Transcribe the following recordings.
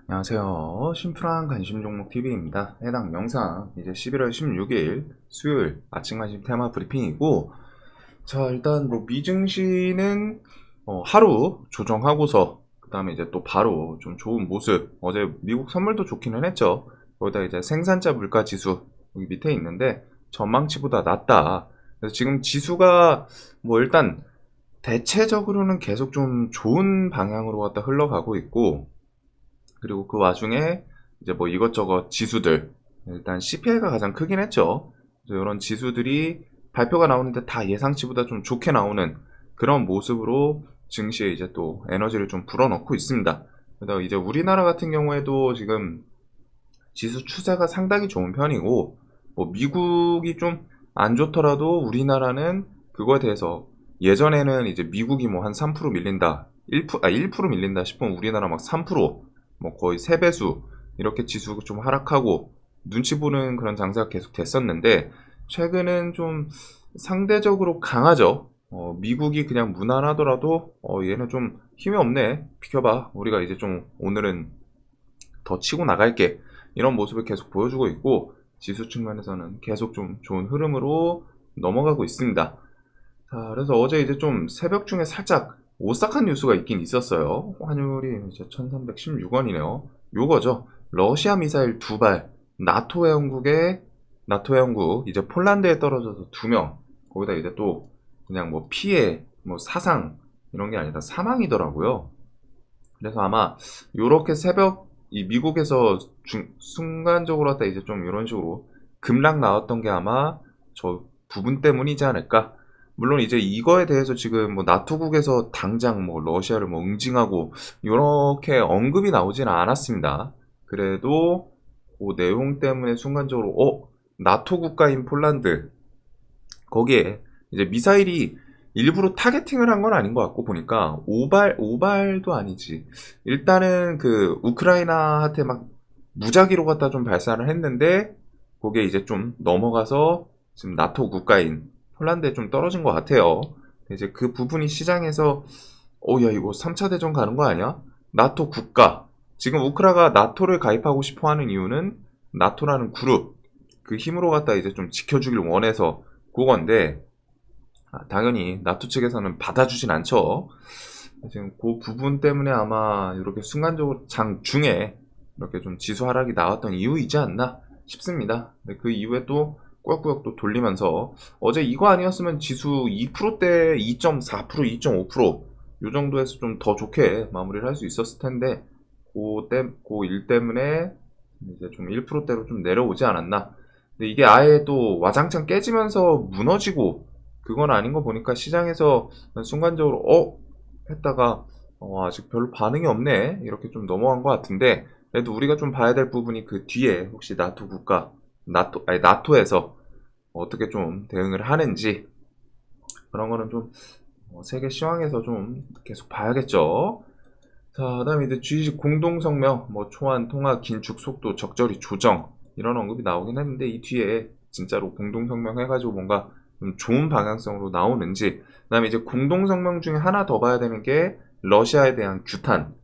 안녕하세요. 심플한 관심 종목 TV입니다. 해당 영상 이제 11월 16일 수요일 아침 관심 테마 브리핑이고, 자 일단 뭐 미증시는 하루 조정하고서 그 다음에 이제 또 바로 좀 좋은 모습, 어제 미국 선물도 좋기는 했죠. 거기다 이제 생산자 물가 지수 여기 밑에 있는데 전망치보다 낮다. 그래서 지금 지수가 뭐 일단 대체적으로는 계속 좀 좋은 방향으로 갖다 흘러가고 있고, 그리고 그 와중에 이제 뭐 이것저것 지수들, 일단 CPI가 가장 크긴 했죠. 그래서 이런 지수들이 발표가 나오는데 다 예상치보다 좀 좋게 나오는 그런 모습으로 증시에 이제 또 에너지를 좀 불어넣고 있습니다. 그래서 이제 우리나라 같은 경우에도 지금 지수 추세가 상당히 좋은 편이고, 뭐 미국이 좀 안 좋더라도 우리나라는 그거에 대해서, 예전에는 이제 미국이 뭐 한 3% 밀린다, 1% 밀린다 싶으면 우리나라 막 3%, 뭐 거의 3배수 이렇게 지수가 좀 하락하고 눈치 보는 그런 장세가 계속 됐었는데, 최근은 좀 상대적으로 강하죠. 미국이 그냥 무난하더라도 얘는 좀 힘이 없네, 비켜봐, 우리가 이제 좀 오늘은 더 치고 나갈게, 이런 모습을 계속 보여주고 있고, 지수 측면에서는 계속 좀 좋은 흐름으로 넘어가고 있습니다. 자, 그래서 어제 이제 좀 새벽 중에 살짝 오싹한 뉴스가 있긴 있었어요. 환율이 이제 1316원이네요. 요거죠. 러시아 미사일 2발, 나토 회원국, 이제 폴란드에 떨어져서 2명, 거기다 이제 또 그냥 뭐 피해, 뭐 사상, 이런 게 아니라 사망이더라고요. 그래서 아마 요렇게 새벽 이 미국에서 순간적으로 왔다 이제 좀 이런 식으로 급락 나왔던 게 아마 저 부분 때문이지 않을까. 물론 이제 이거에 대해서 지금 뭐 나토국에서 당장 뭐 러시아를 뭐 응징하고 요렇게 언급이 나오지는 않았습니다. 그래도 그 내용 때문에 순간적으로 나토 국가인 폴란드, 거기에 이제 미사일이 일부러 타겟팅을 한 건 아닌 것 같고, 보니까 오발도 아니지. 일단은 그 우크라이나한테 막 무작위로 갖다 좀 발사를 했는데, 그게 이제 좀 넘어가서 지금 나토 국가인 폴란드에 좀 떨어진 것 같아요. 이제 그 부분이 시장에서 야 이거 3차 대전 가는 거 아니야? 나토 국가. 지금 우크라가 나토를 가입하고 싶어 하는 이유는 나토라는 그룹, 그 힘으로 갖다 이제 좀 지켜주길 원해서 그건데, 당연히 나토 측에서는 받아주진 않죠. 지금 그 부분 때문에 아마 이렇게 순간적으로 장중에 이렇게 좀 지수 하락이 나왔던 이유이지 않나 싶습니다. 그 이후에 또 꾸역꾸역 또 돌리면서, 어제 이거 아니었으면 지수 2%대 2.4%, 2.5%, 요 정도에서 좀 더 좋게 마무리를 할 수 있었을 텐데, 그 일 때문에 이제 좀 1%대로 좀 내려오지 않았나. 근데 이게 아예 또 와장창 깨지면서 무너지고 그건 아닌 거 보니까 시장에서 순간적으로 했다가 아직 별로 반응이 없네, 이렇게 좀 넘어간 것 같은데, 그래도 우리가 좀 봐야 될 부분이 그 뒤에 혹시 나토 국가, 나토에서 어떻게 좀 대응을 하는지, 그런 거는 좀 세계 시황에서 좀 계속 봐야겠죠. 자, 그다음에 이제 G20 공동성명, 뭐 초안, 통화, 긴축 속도 적절히 조정, 이런 언급이 나오긴 했는데, 이 뒤에 진짜로 공동성명 해가지고 뭔가 좀 좋은 방향성으로 나오는지, 그다음에 이제 공동성명 중에 하나 더 봐야 되는 게 러시아에 대한 규탄,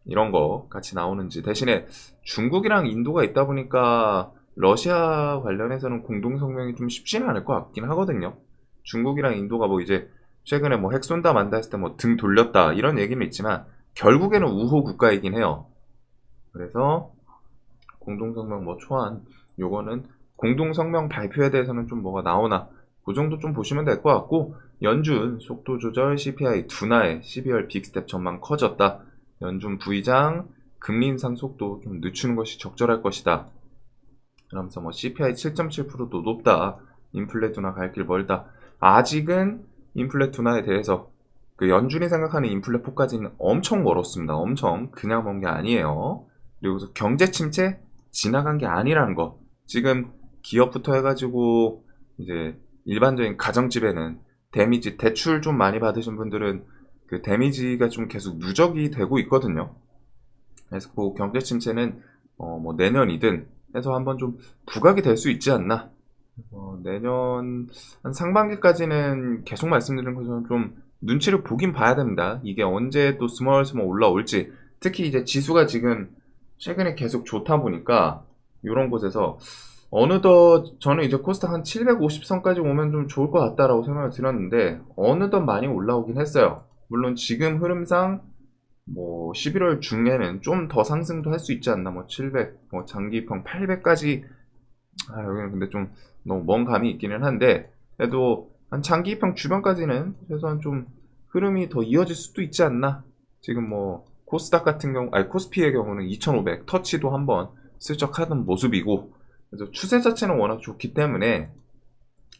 이런 거 같이 나오는지. 대신에 중국이랑 인도가 있다 보니까 러시아 관련해서는 공동성명이 좀 쉽지는 않을 것 같긴 하거든요. 중국이랑 인도가 뭐 이제 최근에 뭐 핵 쏜다 만다 했을 때 뭐 등 돌렸다 이런 얘기는 있지만 결국에는 우호 국가이긴 해요. 그래서 공동성명 뭐 초안, 요거는 공동성명 발표에 대해서는 좀 뭐가 나오나, 그 정도 좀 보시면 될 것 같고, 연준 속도 조절 CPI 둔화에 12월 빅스텝 전망 커졌다. 연준 부의장 금리 인상 속도 좀 늦추는 것이 적절할 것이다. 그러면서 뭐 CPI 7.7%도 높다. 인플레 둔화 갈 길 멀다. 아직은 인플레 둔화에 대해서 그 연준이 생각하는 인플레 폭까지는 엄청 멀었습니다. 엄청 그냥 먼 게 아니에요. 그리고 경제 침체 지나간 게 아니라는 거. 지금 기업부터 해가지고 이제 일반적인 가정집에는 데미지, 대출 좀 많이 받으신 분들은 그 데미지가 좀 계속 누적이 되고 있거든요. 그래서 그 경제 침체는 뭐 내년이든 해서 한번 좀 부각이 될 수 있지 않나. 내년 한 상반기까지는 계속 말씀드린 것처럼 좀 눈치를 보긴 봐야 됩니다. 이게 언제 또 스멀스멀 올라올지. 특히 이제 지수가 지금 최근에 계속 좋다 보니까 이런 곳에서 어느덧 저는 이제 코스닥 한 750선까지 오면 좀 좋을 것 같다라고 생각을 드렸는데 어느덧 많이 올라오긴 했어요. 물론 지금 흐름상 뭐 11월 중에는 좀 더 상승도 할 수 있지 않나, 뭐 700, 뭐 장기평 800까지. 여기는 근데 좀 너무 먼 감이 있기는 한데 그래도 한 장기평 주변까지는 최소한 좀 흐름이 더 이어질 수도 있지 않나. 지금 뭐 코스닥 같은 경우, 아니 코스피의 경우는 2500 터치도 한번 슬쩍 하던 모습이고, 그래서 추세 자체는 워낙 좋기 때문에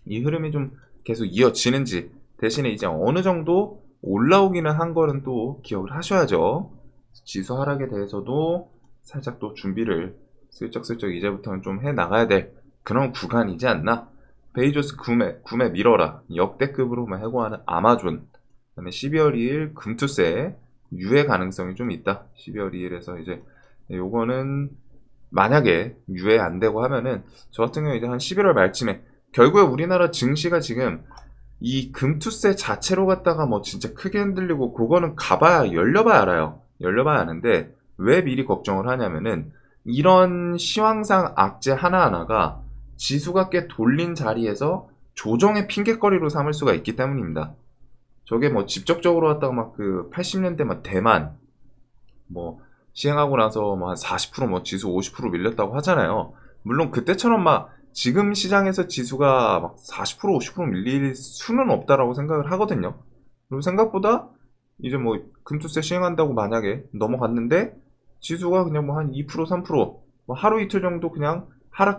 이 흐름이 좀 계속 이어지는지, 대신에 이제 어느 정도 올라오기는 한 거는 또 기억을 하셔야죠. 지수 하락에 대해서도 살짝 또 준비를 슬쩍슬쩍 이제부터는 좀 해 나가야 될 그런 구간이지 않나. 베이조스 구매 밀어라 역대급으로만 해고하는 아마존, 그다음에 12월 2일 금투세 유예 가능성이 좀 있다. 12월 2일에서 이제 요거는 만약에 유예 안 되고 하면은 저 같은 경우 이제 한 11월 말쯤에 결국에 우리나라 증시가 지금 이 금투세 자체로 갖다가 뭐 진짜 크게 흔들리고, 그거는 가봐야 열려봐야 알아요. 열려봐야 아는데 왜 미리 걱정을 하냐면은 이런 시황상 악재 하나하나가 지수가 꽤 돌린 자리에서 조정의 핑계거리로 삼을 수가 있기 때문입니다. 저게 뭐 직접적으로 왔다가 막 그 80년대 막 대만 뭐 시행하고 나서 뭐 한 40%, 뭐 지수 50% 밀렸다고 하잖아요. 물론 그때처럼 막 지금 시장에서 지수가 막 40% 50% 밀릴 수는 없다라고 생각을 하거든요. 그리고 생각보다 이제 뭐 금투세 시행한다고 만약에 넘어갔는데 지수가 그냥 뭐 한 2% 3%뭐 하루 이틀 정도 그냥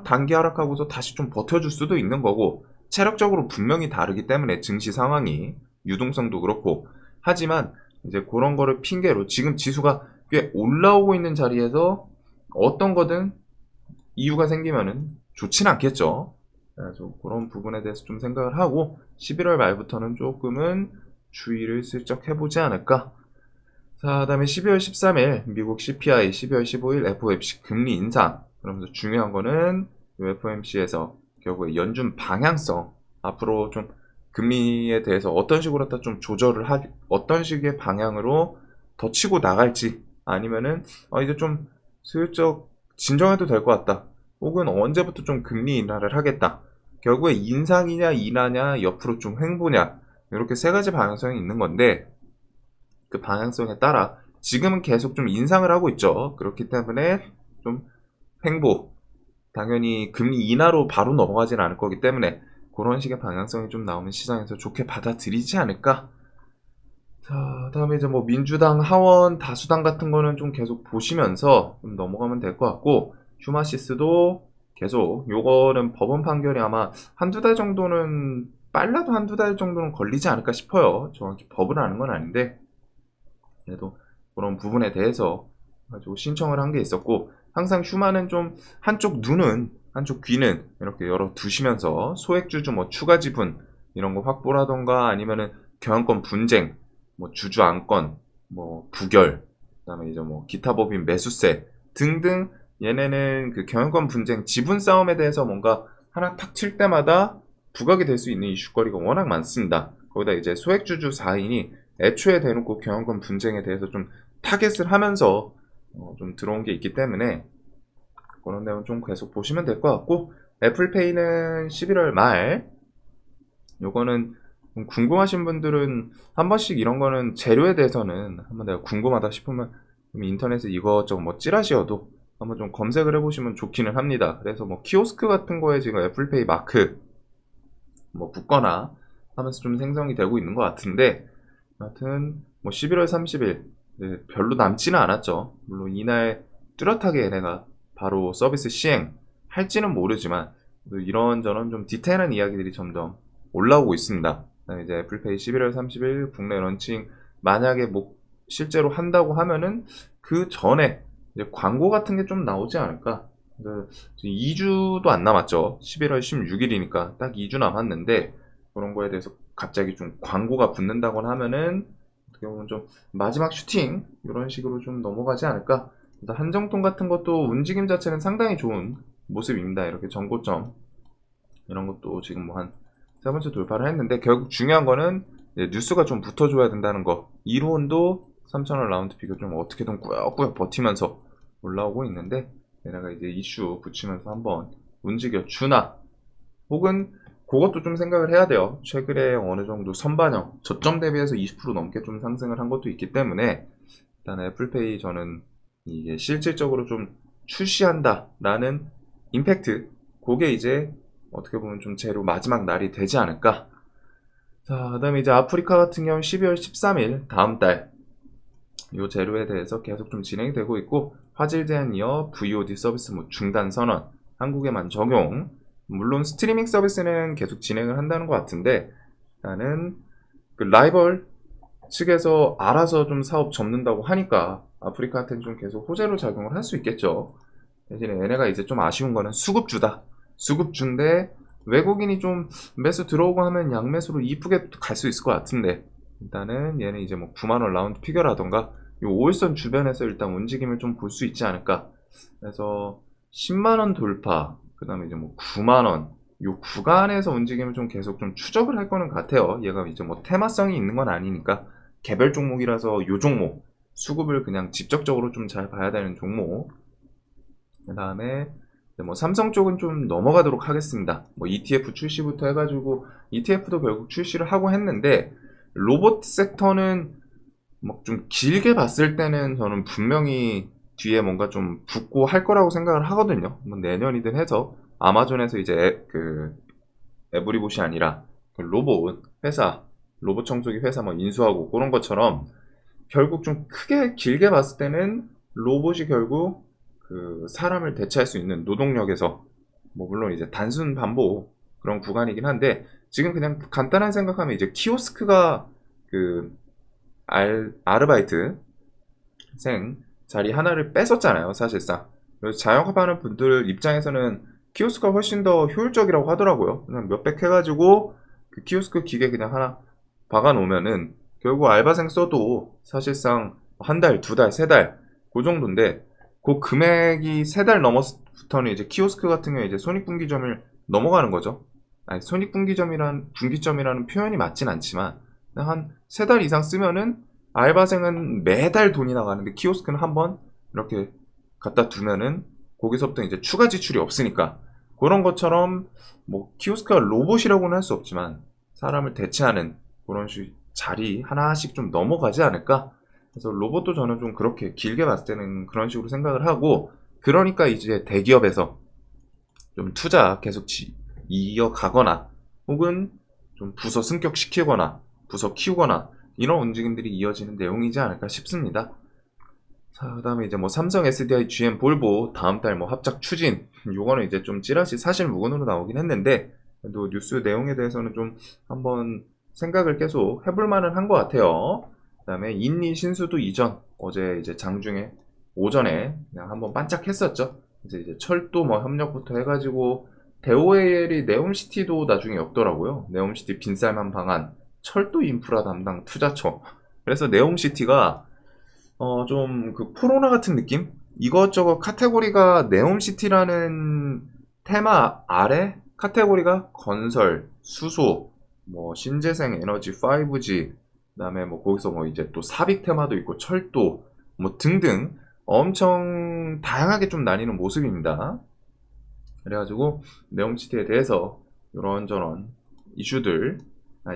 단기 하락하고서 다시 좀 버텨줄 수도 있는 거고, 체력적으로 분명히 다르기 때문에 증시 상황이 유동성도 그렇고. 하지만 이제 그런 거를 핑계로 지금 지수가 꽤 올라오고 있는 자리에서 어떤 거든 이유가 생기면은 좋진 않겠죠. 그래서 그런 부분에 대해서 좀 생각을 하고 11월 말부터는 조금은 주의를 슬쩍 해보지 않을까. 자, 다음에 12월 13일 미국 CPI, 12월 15일 FOMC 금리 인상. 그러면서 중요한 거는 FOMC에서 결국에 연준 방향성, 앞으로 좀 금리에 대해서 어떤 식으로 다 좀 조절을 어떤 식의 방향으로 더 치고 나갈지, 아니면은 이제 좀 슬쩍 진정해도 될 것 같다, 혹은 언제부터 좀 금리 인하를 하겠다. 결국에 인상이냐 인하냐, 옆으로 좀 횡보냐, 이렇게 세 가지 방향성이 있는 건데, 그 방향성에 따라 지금은 계속 좀 인상을 하고 있죠. 그렇기 때문에 좀 횡보, 당연히 금리 인하로 바로 넘어가진 않을 거기 때문에 그런 식의 방향성이 좀 나오면 시장에서 좋게 받아들이지 않을까. 자, 다음에 이제 뭐 민주당 하원 다수당 같은 거는 좀 계속 보시면서 좀 넘어가면 될 것 같고, 휴마시스도 계속, 요거는 법원 판결이 아마 한두 달 정도는, 빨라도 한두 달 정도는 걸리지 않을까 싶어요. 정확히 법을 아는 건 아닌데 그래도 그런 부분에 대해서 가지고 신청을 한 게 있었고, 항상 휴마는 좀 한쪽 눈은, 한쪽 귀는 이렇게 열어 두시면서 소액주주 뭐 추가 지분 이런 거 확보라던가, 아니면은 경영권 분쟁, 뭐 주주 안건, 뭐 부결, 그다음에 이제 뭐 기타 법인 매수세 등등, 얘네는 그 경영권 분쟁, 지분 싸움에 대해서 뭔가 하나 탁 칠 때마다 부각이 될 수 있는 이슈거리가 워낙 많습니다. 거기다 이제 소액주주 4인이 애초에 대놓고 경영권 분쟁에 대해서 좀 타겟을 하면서 좀 들어온 게 있기 때문에 그런 내용 좀 계속 보시면 될 것 같고, 애플페이는 11월 말, 요거는 궁금하신 분들은 한 번씩 이런 거는 재료에 대해서는 한번 내가 궁금하다 싶으면 인터넷에 이것저것 뭐 찌라시여도 한번 좀 검색을 해보시면 좋기는 합니다. 그래서 뭐 키오스크 같은 거에 지금 애플페이 마크 뭐 붙거나 하면서 좀 생성이 되고 있는 것 같은데, 여하튼 뭐 11월 30일 별로 남지는 않았죠. 물론 이날 뚜렷하게 얘네가 바로 서비스 시행 할지는 모르지만 이런저런 좀 디테일한 이야기들이 점점 올라오고 있습니다. 그다음에 이제 애플페이 11월 30일 국내 런칭, 만약에 뭐 실제로 한다고 하면은 그 전에 이제 광고 같은 게 좀 나오지 않을까. 2주도 안 남았죠. 11월 16일이니까 딱 2주 남았는데, 그런 거에 대해서 갑자기 좀 광고가 붙는다거나 하면은 어떻게 보면 좀 마지막 슈팅 이런 식으로 좀 넘어가지 않을까. 한정통 같은 것도 움직임 자체는 상당히 좋은 모습입니다. 이렇게 전고점 이런 것도 지금 뭐 한 세 번째 돌파를 했는데, 결국 중요한 거는 뉴스가 좀 붙어줘야 된다는 거. 이론도 3,000원 라운드 피겨 좀 어떻게든 꾸역꾸역 버티면서 올라오고 있는데, 얘네가 이제 이슈 붙이면서 한번 움직여 주나, 혹은 그것도 좀 생각을 해야 돼요. 최근에 어느 정도 선반영, 저점 대비해서 20% 넘게 좀 상승을 한 것도 있기 때문에, 일단 애플페이 저는 이게 실질적으로 좀 출시한다라는 임팩트, 그게 이제 어떻게 보면 좀 제로 마지막 날이 되지 않을까. 자, 그 다음에 이제 아프리카 같은 경우는 12월 13일 다음 달 요 제로에 대해서 계속 좀 진행이 되고 있고, 화질 제한 이어 VOD 서비스 뭐 중단 선언, 한국에만 적용. 물론 스트리밍 서비스는 계속 진행을 한다는 것 같은데, 나는 그 라이벌 측에서 알아서 좀 사업 접는다고 하니까 아프리카한테는 좀 계속 호재로 작용을 할 수 있겠죠. 대신에 얘네가 이제 좀 아쉬운 거는 수급주다. 수급주인데 외국인이 좀 매수 들어오고 하면 양매수로 이쁘게 갈 수 있을 것 같은데, 일단은 얘는 이제 뭐 9만원 라운드 피겨라던가 요 5일선 주변에서 일단 움직임을 좀 볼 수 있지 않을까. 그래서 10만원 돌파, 그 다음에 이제 뭐 9만원, 요 구간에서 움직임을 좀 계속 좀 추적을 할 거는 같아요. 얘가 이제 뭐 테마성이 있는 건 아니니까, 개별 종목이라서 요 종목 수급을 그냥 직접적으로 좀 잘 봐야 되는 종목. 그 다음에 뭐 삼성 쪽은 좀 넘어가도록 하겠습니다. 뭐 ETF 출시부터 해가지고 ETF도 결국 출시를 하고 했는데, 로봇 섹터는 막 좀 길게 봤을 때는 저는 분명히 뒤에 뭔가 좀 붙고 할 거라고 생각을 하거든요. 뭐 내년이든 해서 아마존에서 이제 그 에브리봇이 아니라 그 로봇 회사, 로봇 청소기 회사 뭐 인수하고 그런 것처럼, 결국 좀 크게 길게 봤을 때는 로봇이 결국 그 사람을 대체할 수 있는 노동력에서, 뭐 물론 이제 단순 반복 그런 구간이긴 한데, 지금 그냥 간단한 생각하면 이제 키오스크가 그 아르바이트 생 자리 하나를 뺏었잖아요, 사실상. 그래서 자영업하는 분들 입장에서는 키오스크가 훨씬 더 효율적이라고 하더라고요. 그냥 몇백 해가지고 그 키오스크 기계 그냥 하나 박아 놓으면은 결국 알바생 써도 사실상 한 달, 두 달, 세 달, 그 정도인데, 그 금액이 세 달 넘어서부터는 이제 키오스크 같은 경우에 이제 손익분기점을 넘어가는 거죠. 아니, 분기점이라는 표현이 맞진 않지만, 한 세 달 이상 쓰면은 알바생은 매달 돈이 나가는데, 키오스크는 한번 이렇게 갖다 두면은 거기서부터 이제 추가 지출이 없으니까, 그런 것처럼 뭐 키오스크가 로봇이라고는 할 수 없지만 사람을 대체하는 그런 자리 하나씩 좀 넘어가지 않을까. 그래서 로봇도 저는 좀 그렇게 길게 봤을 때는 그런 식으로 생각을 하고, 그러니까 이제 대기업에서 좀 투자 계속 이어가거나, 혹은 좀 부서 승격시키거나 부서 키우거나, 이런 움직임들이 이어지는 내용이지 않을까 싶습니다. 자, 그 다음에 이제 뭐 삼성, SDI, GM, 볼보 다음 달 뭐 합작 추진, 요거는 이제 좀 찌라시 사실 무근으로 나오긴 했는데, 또 뉴스 내용에 대해서는 좀 한번 생각을 계속 해볼 만은 한 것 같아요. 그 다음에 인리 신수도 이전, 어제 이제 장중에 오전에 그냥 한번 반짝했었죠. 이제 철도 뭐 협력부터 해가지고 대오에일이 네옴시티도 나중에 엮더라고요. 네옴시티 빈쌀만 방안 철도 인프라 담당 투자처. 그래서 네옴시티가 좀 그 코로나 같은 느낌? 이것저것 카테고리가 네옴시티라는 테마 아래 카테고리가 건설, 수소, 뭐 신재생 에너지 5G, 그다음에 뭐 거기서 뭐 이제 또 삽입 테마도 있고 철도 뭐 등등 엄청 다양하게 좀 나뉘는 모습입니다. 그래가지고 네옴시티에 대해서 이런저런 이슈들,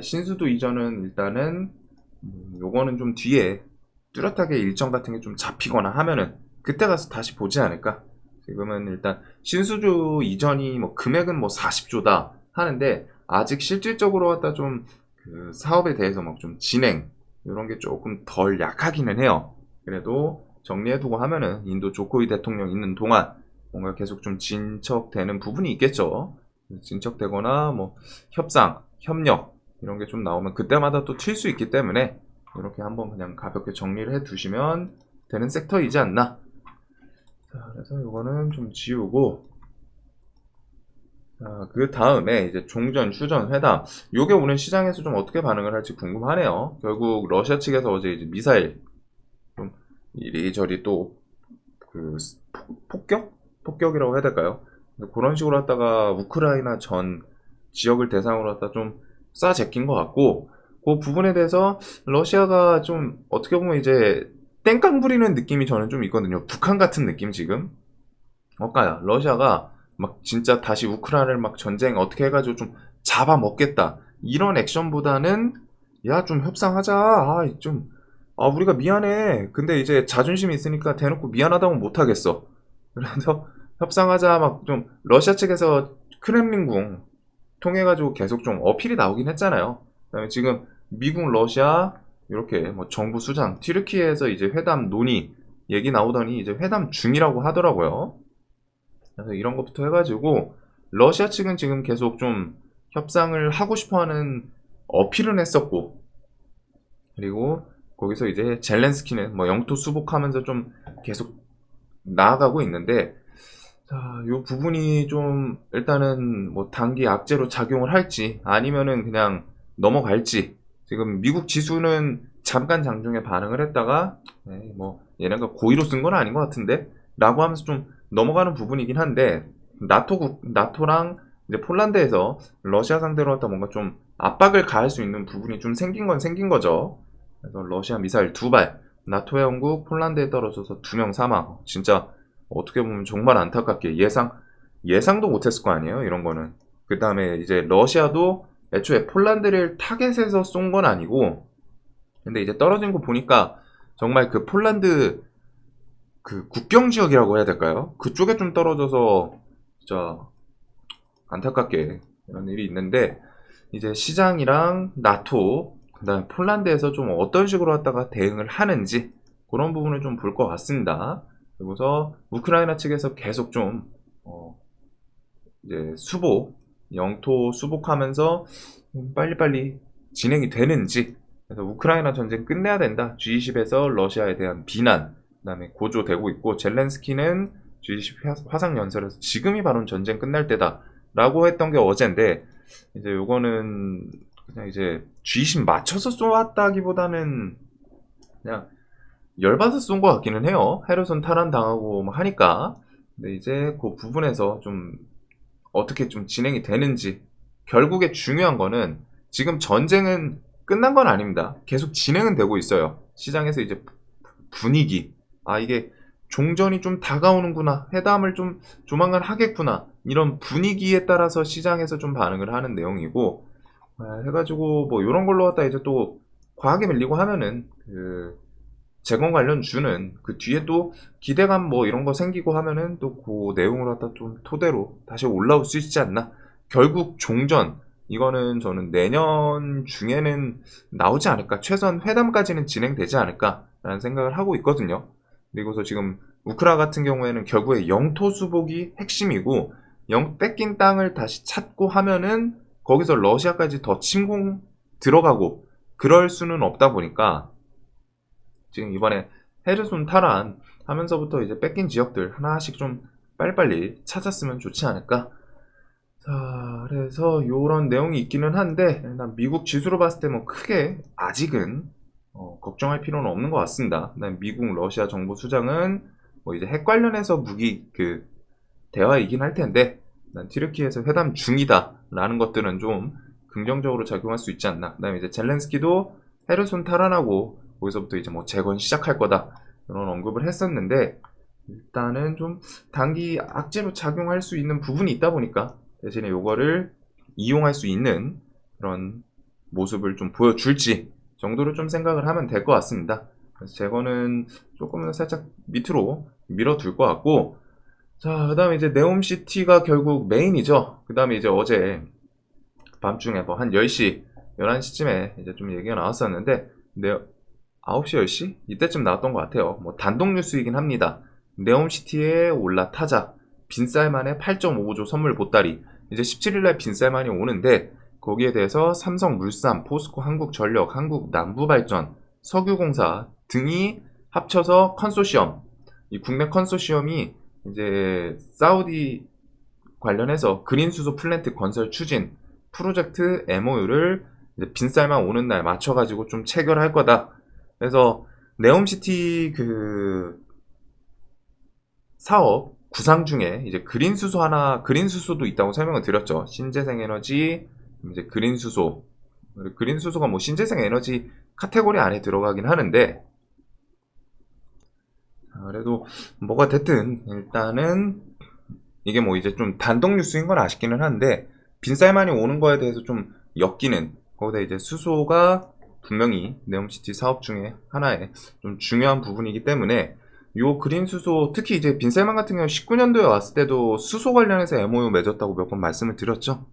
신수도 이전은 일단은 요거는 좀 뒤에 뚜렷하게 일정 같은 게 좀 잡히거나 하면은 그때 가서 다시 보지 않을까. 지금은 일단 신수주 이전이 뭐 금액은 뭐 40조다 하는데, 아직 실질적으로 갖다 좀 그 사업에 대해서 막 좀 진행 이런 게 조금 덜 약하기는 해요. 그래도 정리해두고 하면은 인도 조코이 대통령 있는 동안 뭔가 계속 좀 진척되는 부분이 있겠죠. 진척되거나 뭐 협상, 협력 이런 게 좀 나오면 그때마다 또 튈 수 있기 때문에, 이렇게 한번 그냥 가볍게 정리를 해 두시면 되는 섹터이지 않나. 자, 그래서 이거는 좀 지우고, 자, 그 다음에 이제 종전, 휴전, 회담. 요게 오늘 시장에서 좀 어떻게 반응을 할지 궁금하네요. 결국 러시아 측에서 어제 이제 미사일 좀 이리저리 또 그 폭격이라고 해야 될까요? 그런 식으로 하다가 우크라이나 전 지역을 대상으로 하다 좀 쏴 제낀 것 같고, 그 부분에 대해서 러시아가 좀 어떻게 보면 이제 땡깡 부리는 느낌이 저는 좀 있거든요. 북한 같은 느낌 지금. 그러니까 러시아가 막 진짜 다시 우크라이나를 막 전쟁 어떻게 해가지고 좀 잡아먹겠다 이런 액션보다는 야 좀 협상하자. 우리가 미안해. 근데 이제 자존심이 있으니까 대놓고 미안하다고 못하겠어. 그래서 협상하자 막 좀 러시아 측에서 크렘린궁 통해가지고 계속 좀 어필이 나오긴 했잖아요. 그다음에 지금 미국, 러시아 이렇게 뭐 정부 수장, 튀르키예에서 이제 회담 논의 얘기 나오더니 이제 회담 중이라고 하더라고요. 그래서 이런 것부터 해가지고 러시아 측은 지금 계속 좀 협상을 하고 싶어하는 어필은 했었고, 그리고 거기서 이제 젤렌스키는 뭐 영토 수복하면서 좀 계속 나아가고 있는데, 자, 요 부분이 좀 일단은 뭐 단기 악재로 작용을 할지 아니면은 그냥 넘어갈지. 지금 미국 지수는 잠깐 장중에 반응을 했다가 뭐 얘네가 고의로 쓴 건 아닌 것 같은데 라고 하면서 좀 넘어가는 부분이긴 한데, 나토랑 이제 폴란드에서 러시아 상대로 갖다 뭔가 좀 압박을 가할 수 있는 부분이 좀 생긴 건 생긴 거죠. 그래서 러시아 미사일 2발, 나토 회원국 폴란드에 떨어져서 2명 사망. 진짜 어떻게 보면 정말 안타깝게 예상도 못했을 거 아니에요, 이런 거는. 그 다음에 이제 러시아도 애초에 폴란드를 타겟에서 쏜 건 아니고, 근데 이제 떨어진 거 보니까 정말 그 폴란드 그 국경 지역이라고 해야 될까요? 그쪽에 좀 떨어져서 진짜 안타깝게 이런 일이 있는데, 이제 시장이랑 나토, 그다음에 폴란드에서 좀 어떤 식으로 갖다가 대응을 하는지 그런 부분을 좀 볼 것 같습니다. 그리고서 우크라이나 측에서 계속 좀 이제 영토 수복하면서 빨리빨리 진행이 되는지. 그래서 우크라이나 전쟁 끝내야 된다. G20에서 러시아에 대한 비난, 그다음에 고조되고 있고, 젤렌스키는 G20 화상 연설에서 지금이 바로 전쟁 끝날 때다라고 했던 게 어젠데, 이제 요거는 그냥 이제 G20 맞춰서 쏘았다기보다는 그냥 열받아서 쏜 것 같기는 해요. 헤르손 탈환 당하고 뭐 하니까. 근데 이제 그 부분에서 좀 어떻게 좀 진행이 되는지. 결국에 중요한 거는 지금 전쟁은 끝난 건 아닙니다. 계속 진행은 되고 있어요. 시장에서 이제 분위기. 이게 종전이 좀 다가오는구나. 회담을 좀 조만간 하겠구나. 이런 분위기에 따라서 시장에서 좀 반응을 하는 내용이고, 해가지고 뭐 이런 걸로 갖다 이제 또 과하게 밀리고 하면은 그 재건 관련 주는 그 뒤에 또 기대감 뭐 이런 거 생기고 하면은 또 그 내용을 갖다 좀 토대로 다시 올라올 수 있지 않나. 결국 종전 이거는 저는 내년 중에는 나오지 않을까. 최소한 회담까지는 진행되지 않을까라는 생각을 하고 있거든요. 그리고서 지금 우크라 같은 경우에는 결국에 영토 수복이 핵심이고, 뺏긴 땅을 다시 찾고 하면은 거기서 러시아까지 더 침공 들어가고 그럴 수는 없다 보니까 지금 이번에 헤르손 탈환 하면서부터 이제 뺏긴 지역들 하나씩 좀 빨리빨리 찾았으면 좋지 않을까. 자, 그래서 요런 내용이 있기는 한데, 일단 미국 지수로 봤을 때 뭐 크게 아직은 걱정할 필요는 없는 것 같습니다. 그다음에 미국 러시아 정부 수장은 뭐 이제 핵 관련해서 무기 그 대화이긴 할 텐데, 난 튀르키예에서 회담 중이다라는 것들은 좀 긍정적으로 작용할 수 있지 않나. 그다음에 이제 젤렌스키도 헤르손 탈환하고 거기서부터 이제 뭐 재건 시작할 거다 이런 언급을 했었는데, 일단은 좀 단기 악재로 작용할 수 있는 부분이 있다 보니까 대신에 요거를 이용할 수 있는 그런 모습을 좀 보여줄지 정도로 좀 생각을 하면 될 것 같습니다. 그래서 재건은 조금은 살짝 밑으로 밀어둘 것 같고, 자, 그 다음에 이제 네옴시티가 결국 메인이죠. 그 다음에 이제 어제 밤중에 뭐 한 10시, 11시쯤에 이제 좀 얘기가 나왔었는데, 9시, 10시? 이때쯤 나왔던 것 같아요. 뭐 단독 뉴스이긴 합니다. 네옴시티에 올라타자, 빈쌀만에 8.55조 선물 보따리. 이제 17일날 빈쌀만이 오는데, 거기에 대해서 삼성물산, 포스코 한국전력, 한국남부발전, 석유공사 등이 합쳐서 컨소시엄, 이 국내 컨소시엄이 이제 사우디 관련해서 그린수소 플랜트 건설 추진 프로젝트 MOU를 빈쌀만 오는 날 맞춰가지고 좀 체결할 거다. 그래서 네옴시티 그 사업 구상 중에 이제 그린수소도 있다고 설명을 드렸죠. 신재생에너지, 이제 그린수소가 뭐 신재생에너지 카테고리 안에 들어가긴 하는데, 그래도 뭐가 됐든 일단은 이게 뭐 이제 좀 단독 뉴스인 건 아쉽기는 한데 빈살만이 오는 거에 대해서 좀 엮이는, 거기다 이제 수소가 분명히 네옴시티 사업 중에 하나의 좀 중요한 부분이기 때문에 요 그린 수소, 특히 이제 빈살만 같은 경우 19년도에 왔을 때도 수소 관련해서 MOU 맺었다고 몇 번 말씀을 드렸죠.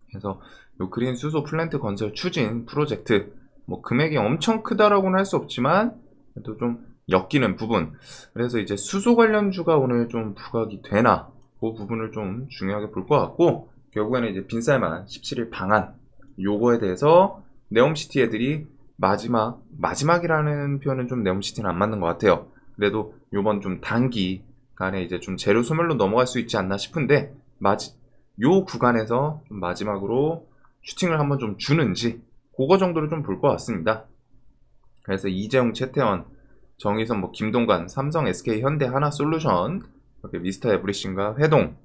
그래서 요 그린 수소 플랜트 건설 추진 프로젝트, 뭐 금액이 엄청 크다라고는 할 수 없지만 그래도 좀 엮이는 부분, 그래서 이제 수소 관련주가 오늘 좀 부각이 되나, 그 부분을 좀 중요하게 볼 것 같고, 결국에는 이제 빈살만 17일 방한 요거에 대해서 네옴시티 애들이 마지막이라는 표현은 좀 네옴시티는 안 맞는 것 같아요. 그래도 요번 좀 단기간에 이제 좀 재료 소멸로 넘어갈 수 있지 않나 싶은데, 요 구간에서 좀 마지막으로 슈팅을 한번 좀 주는지 그거 정도를 좀 볼 것 같습니다. 그래서 이재용, 최태원, 정의선, 뭐 김동관, 삼성, SK, 현대, 하나솔루션, 이렇게 미스터 에브리싱과 회동,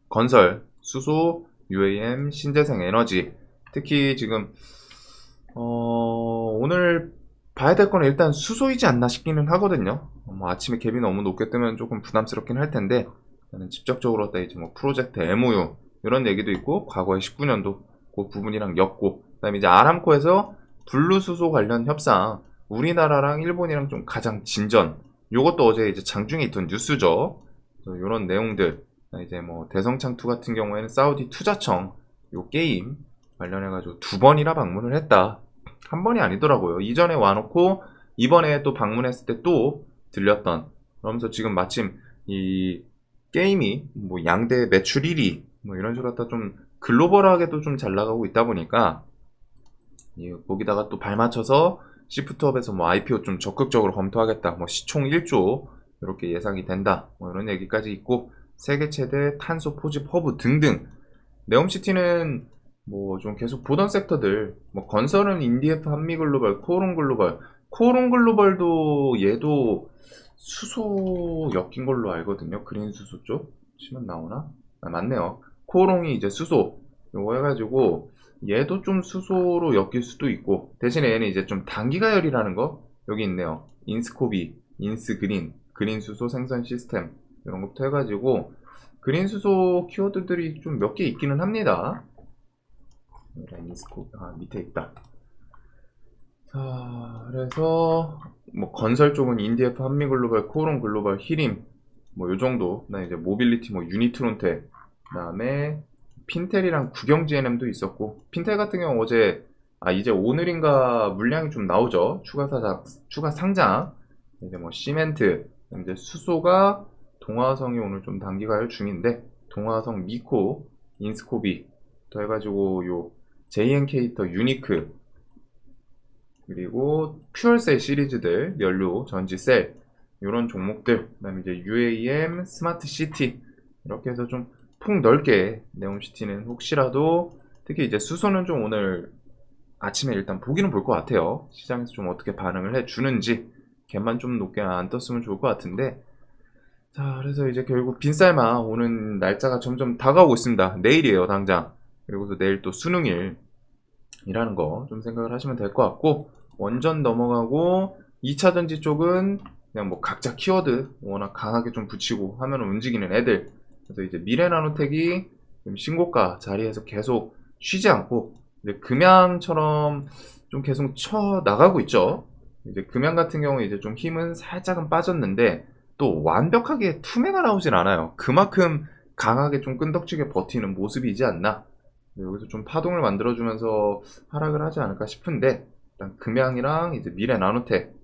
건설, 수소, UAM, 신재생 에너지, 특히 지금 오늘 봐야 될 건 일단 수소이지 않나 싶기는 하거든요. 뭐 아침에 갭이 너무 높게 뜨면 조금 부담스럽긴 할 텐데, 저는 직접적으로 이제 뭐 프로젝트 MOU 이런 얘기도 있고, 과거에 19년도 그 부분이랑 엮고, 그다음에 이제 아람코에서 블루 수소 관련 협상, 우리나라랑 일본이랑 좀 가장 진전, 요것도 어제 이제 장중에 있던 뉴스죠. 이런 내용들, 이제 뭐 대성창2 같은 경우에는 사우디 투자청 요 게임 관련해가지고 2번이나 방문을 했다. 한 번이 아니더라고요. 이전에 와놓고 이번에 또 방문했을 때 또 들렸던. 그러면서 지금 마침 이 게임이 뭐 양대 매출 1위 뭐 이런 식으로 갖다 좀 글로벌하게도 좀 잘 나가고 있다 보니까, 거기다가 또 발맞춰서 시프트업에서 뭐 IPO 좀 적극적으로 검토하겠다. 뭐 시총 1조 이렇게 예상이 된다. 뭐 이런 얘기까지 있고, 세계 최대 탄소 포집 허브 등등. 네옴시티는 뭐 좀 계속 보던 섹터들, 뭐 건설은 인디에프, 한미글로벌, 코오롱글로벌도 얘도 수소 엮인 걸로 알거든요. 그린 수소 쪽 치면 나오나? 아, 맞네요. 코오롱이 이제 수소 요거 해가지고 얘도 좀 수소로 엮일 수도 있고, 대신에 얘는 이제 좀 단기가열이라는 거 여기 있네요. 인스코비, 인스그린, 그린 수소 생산 시스템 이런 것부터 해가지고 그린 수소 키워드들이 좀 몇 개 있기는 합니다. 인스코, 밑에 있다. 자, 그래서 뭐 건설 쪽은 인디에프, 한미글로벌, 코오롱 글로벌, 히림 뭐 요 정도. 나 이제 모빌리티 뭐 유니트론테, 그다음에 핀텔이랑 국영 GNM도 있었고, 핀텔 같은 경우 어제 이제 오늘인가 물량이 좀 나오죠. 추가 상장. 이제 뭐 시멘트, 이제 수소가 동화성이 오늘 좀 단기가열 중인데, 동화성, 미코, 인스코비 더 해가지고 요 JN케이터, 유니크, 그리고 퓨얼셀 시리즈들, 연료, 전지셀 이런 종목들, 그다음에 이제 UAM, 스마트시티 이렇게 해서 좀 폭 넓게 네옴시티는 혹시라도, 특히 이제 수소는 좀 오늘 아침에 일단 보기는 볼 것 같아요. 시장에서 좀 어떻게 반응을 해주는지, 갭만 좀 높게 안 떴으면 좋을 것 같은데. 자, 그래서 이제 결국 빈살마 오는 날짜가 점점 다가오고 있습니다. 내일이에요, 당장. 그리고 내일 또 수능일이라는 거 좀 생각을 하시면 될 것 같고, 원전 넘어가고 2차전지 쪽은 그냥 뭐 각자 키워드 워낙 강하게 좀 붙이고 하면 움직이는 애들. 그래서 이제 미래나노텍이 신고가 자리에서 계속 쉬지 않고 이제 금양처럼 좀 계속 쳐 나가고 있죠. 이제 금양 같은 경우 이제 좀 힘은 살짝은 빠졌는데 또 완벽하게 투매가 나오진 않아요. 그만큼 강하게 좀 끈덕지게 버티는 모습이지 않나. 여기서 좀 파동을 만들어주면서 하락을 하지 않을까 싶은데, 일단 금양이랑 이제 미래나노텍,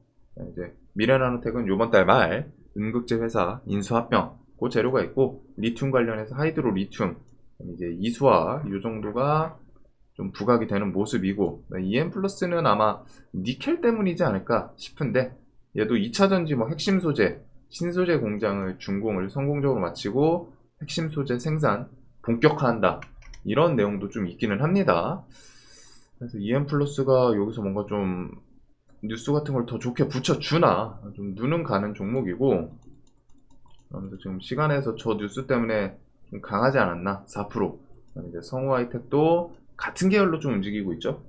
이제 미래나노텍은 요번 달 말 음극재 회사 인수합병 그 재료가 있고, 리튬 관련해서 하이드로 리튬 이제 이수화 요 정도가 좀 부각이 되는 모습이고, EM 플러스는 아마 니켈 때문이지 않을까 싶은데, 얘도 2차전지 뭐 핵심 소재, 신소재 공장을 준공을 성공적으로 마치고 핵심 소재 생산 본격화한다. 이런 내용도 좀 있기는 합니다. 그래서 EM 플러스가 여기서 뭔가 좀 뉴스 같은 걸 더 좋게 붙여주나 좀 눈은 가는 종목이고, 그러면서 지금 시간에서 저 뉴스 때문에 좀 강하지 않았나? 4%. 그다음에 이제 성우 하이텍도 같은 계열로 좀 움직이고 있죠.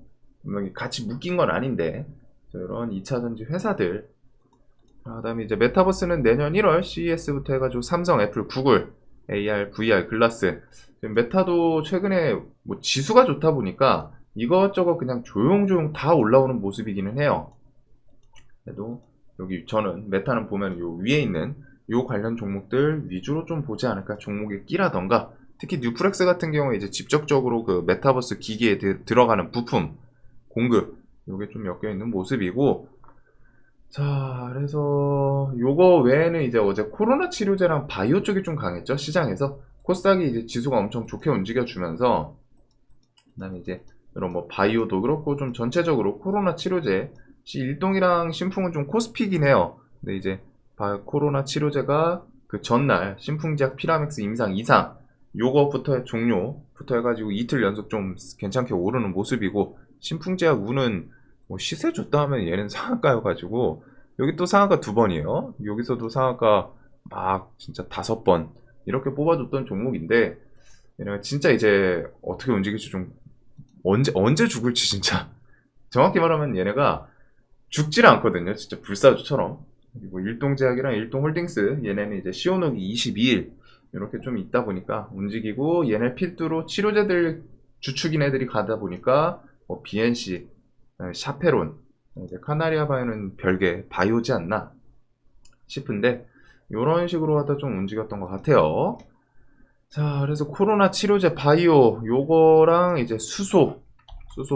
분명히 같이 묶인 건 아닌데, 이런 2차전지 회사들 그다음에 이제 메타버스는 내년 1월 CES부터 해가지고 삼성, 애플, 구글, AR, VR, 글라스. 메타도 최근에 뭐 지수가 좋다 보니까 이것저것 그냥 조용조용 다 올라오는 모습이기는 해요. 그래도 여기 저는 메타는 보면 요 위에 있는 요 관련 종목들 위주로 좀 보지 않을까. 종목에 끼라던가. 특히 뉴프렉스 같은 경우에 이제 직접적으로 그 메타버스 기기에 들어가는 부품 공급 요게 좀 엮여 있는 모습이고. 자, 그래서 요거 외에는 이제 어제 코로나 치료제랑 바이오 쪽이 좀 강했죠. 시장에서 코스닥이 이제 지수가 엄청 좋게 움직여주면서, 그다음에 이제 이런 뭐 바이오도 그렇고 좀 전체적으로 코로나 치료제 일동이랑 신풍은 좀 코스피긴 해요. 근데 이제 코로나 치료제가 그 전날 신풍제약 피라맥스 임상 이상 요거부터 종료부터 해가지고 이틀 연속 좀 괜찮게 오르는 모습이고, 신풍제약 우는 뭐 시세 줬다 하면 얘는 상한가여가지고 여기 또 상한가 2번이에요. 여기서도 상한가 막 진짜 5번 이렇게 뽑아줬던 종목인데, 얘네가 진짜 이제 어떻게 움직일지 좀 언제 죽을지 진짜 정확히 말하면 얘네가 죽질 않거든요. 진짜 불사조처럼. 그리고 일동제약이랑 일동홀딩스 얘네는 이제 시오노기 22일 이렇게 좀 있다 보니까 움직이고, 얘네 필두로 치료제들 주축인 애들이 가다 보니까 뭐 BNC, 샤페론, 이제 카나리아 바이오는 별개 바이오지 않나 싶은데, 이런 식으로 하다 좀 움직였던 것 같아요. 자, 그래서 코로나 치료제 바이오 요거랑 이제 수소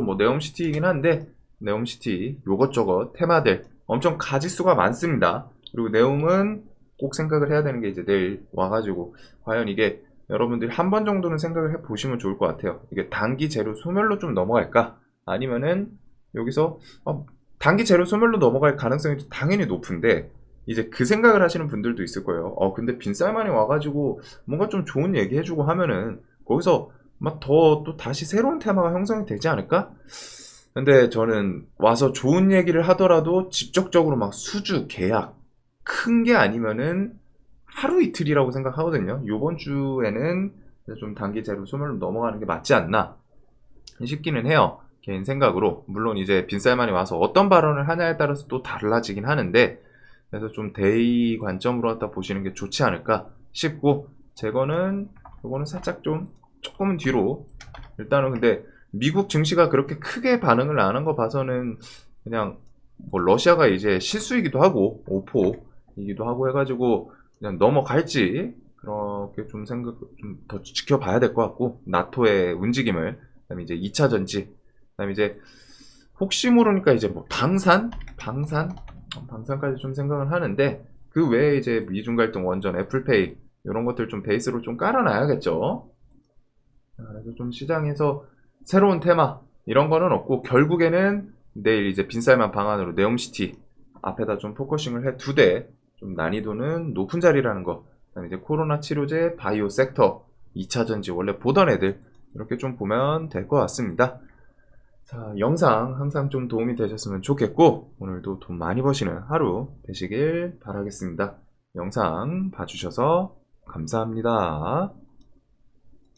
뭐 네옴시티이긴 한데, 네옴시티 요것저것 테마들 엄청 가지수가 많습니다. 그리고 네옴은 꼭 생각을 해야 되는 게 이제 내일 와가지고 과연 이게 여러분들이 한 번 정도는 생각을 해 보시면 좋을 것 같아요. 이게 단기 재료 소멸로 좀 넘어갈까? 아니면은 여기서 단기 재료 소멸로 넘어갈 가능성이 당연히 높은데, 이제 그 생각을 하시는 분들도 있을 거예요. 근데 빈쌀만이 와가지고 뭔가 좀 좋은 얘기 해주고 하면은 거기서 막 더 또 다시 새로운 테마가 형성이 되지 않을까? 근데 저는 와서 좋은 얘기를 하더라도 직접적으로 막 수주 계약 큰 게 아니면은 하루 이틀이라고 생각하거든요. 요번 주에는 좀 단기 재료 소멸로 넘어가는 게 맞지 않나 싶기는 해요. 개인 생각으로. 물론 이제 빈쌀만이 와서 어떤 발언을 하냐에 따라서 또 달라지긴 하는데, 그래서 좀 대의 관점으로 갖다 보시는 게 좋지 않을까 싶고, 요거는 살짝 조금은 뒤로. 일단은 근데 미국 증시가 그렇게 크게 반응을 안 한 거 봐서는 그냥 뭐 러시아가 이제 실수이기도 하고 오포이기도 하고 해가지고 그냥 넘어갈지 그렇게 좀 생각 좀 더 지켜봐야 될 것 같고, 나토의 움직임을. 그다음에 이제 2차 전지, 그다음에 이제 혹시 모르니까 이제 뭐 방산까지 좀 생각을 하는데, 그 외에 이제 미중 갈등 원전, 애플페이 이런 것들 좀 베이스로 좀 깔아놔야겠죠. 그래서 좀 시장에서 새로운 테마 이런 거는 없고, 결국에는 내일 이제 빈쌀만 방안으로 네옴시티 앞에다 좀 포커싱을 해 2대 좀 난이도는 높은 자리라는 거. 그다음에 이제 코로나 치료제, 바이오 섹터, 2차 전지 원래 보던 애들 이렇게 좀 보면 될 것 같습니다. 자, 영상 항상 좀 도움이 되셨으면 좋겠고, 오늘도 돈 많이 버시는 하루 되시길 바라겠습니다. 영상 봐주셔서 감사합니다.